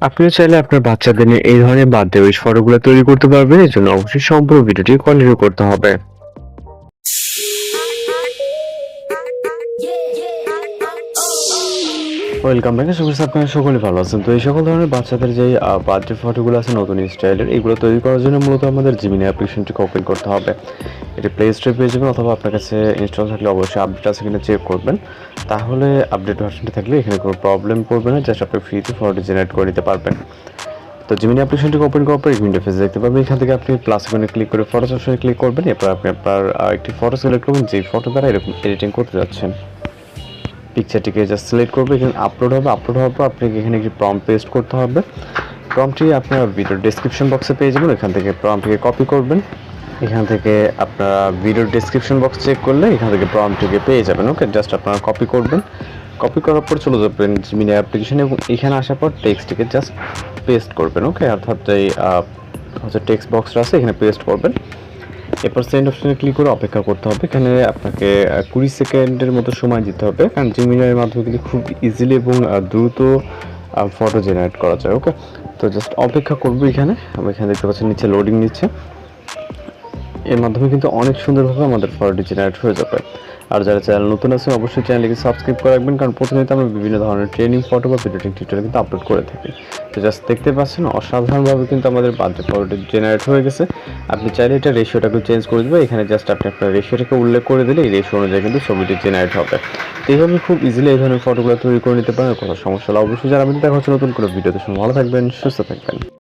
আপনিও চাইলে আপনার বাচ্চাদের নিয়ে এই ধরনের বার্থডে উইশ ফটোগুলো তৈরি করতে পারবেন। এর জন্য অবশ্যই সম্পূর্ণ ভিডিওটি কন্টিনিউ করতে হবে। Welcome back. আশা করছি আপনারা সকলে ভালো আছেন। তো এই সকল ধরনের বাচ্চাদের যে বার্থডে ফটোগুলো আছে নতুন স্টাইলের, এগুলো তৈরি করার জন্য মূলত আমাদের জিমিনি অ্যাপ্লিকেশনটিকে ওপেন করতে হবে। এটি প্লে স্টোরে পেয়ে যাবেন, অথবা আপনার কাছে ইনস্টল থাকলে অবশ্যই আপডেট আছে কিনা চেক করবেন। তাহলে আপডেট ভার্সনটি থাকলে এখানে কোনো প্রবলেম পড়বে না, জাস্ট আপনি ফ্রিতে ফটো জেনারেট করে নিতে পারবেন। তো জিমিনি অ্যাপ্লিকেশনটিকে ওপেন করার পর ইন্টারফেস দেখতে পাবেন। এখান থেকে আপনি প্লাস আইকনে ক্লিক করে ফটোস অপশনে ক্লিক করবেন। এরপর আপনি আপনার একটি ফটো সিলেক্ট করবেন, যেই ফটো দ্বারা এরকম এডিটিং করতে যাচ্ছেন। পিকচারটিকে জাস্ট সিলেক্ট করবে, এখানে আপলোড হবে। আপলোড হওয়ার পর আপনাকে এখানে একটি প্রম্পট পেস্ট করতে হবে। প্রম্পটটি আপনার ভিডিওর ডেসক্রিপশন বক্সে পেয়ে যাবেন। এখান থেকে প্রম্পটটিকে কপি করবেন। এখান থেকে আপনারা ভিডিওর ডেসক্রিপশন বক্স চেক করলে এখান থেকে প্রম্পটটিকে পেয়ে যাবেন। ওকে, জাস্ট আপনারা কপি করবেন। কপি করার পর চলে যাবেন জিমিনি অ্যাপ্লিকেশনে, এবং এখানে আসার পর টেক্সটটিকে জাস্ট পেস্ট করবেন। ওকে, অর্থাৎ এই টেক্সট বক্সটা আছে এখানে পেস্ট করবেন। এরপর সেন্ড অপশনে ক্লিক করে অপেক্ষা করতে হবে। এখানে আপনাকে 20 সেকেন্ডের মতো সময় দিতে হবে, কারণ জিমিনির মাধ্যমে কিন্তু খুব ইজিলি এবং দ্রুত ফটো জেনারেট করা যায়। ওকে, তো জাস্ট অপেক্ষা করবো। এখানে আমি এখানে দেখতে পাচ্ছি নিচে লোডিং নিচ্ছে। এর মাধ্যমে কিন্তু অনেক সুন্দরভাবে আমাদের ফটোটি জেনারেট হয়ে যাবে। আর যারা চ্যানেল নতুন আছেন অবশ্যই চ্যানেলটিকে সাবস্ক্রাইব করে রাখবেন, কারণ প্রতিনিয়ত আমরা বিভিন্ন ধরনের ট্রেনিং ফটো বা ভিডিও টিউটোরিয়াল কিন্তু আপলোড করে থাকি। তো জাস্ট দেখতে পাচ্ছেন অসাধারণভাবে কিন্তু আমাদের বার্থডে ফটোটি জেনারেট হয়ে গেছে। আপনি চাইলে এটা রেশিওটাকে চেঞ্জ করে দেবেন। এখানে জাস্ট আপনি আপনার রেশিওটাকে উল্লেখ করে দিলে এই রেশিও অনুযায়ী কিন্তু ছবিটি জেনারেট হবে। তো এইভাবে খুব ইজিলি এই ধরনের ফটোগুলো তৈরি করে নিতে পারেন। কোনো সমস্যা হলে অবশ্যই জানাবেন। দেখা হচ্ছে নতুন কোনো ভিডিওতে। ভালো থাকবেন, সুস্থ থাকবেন।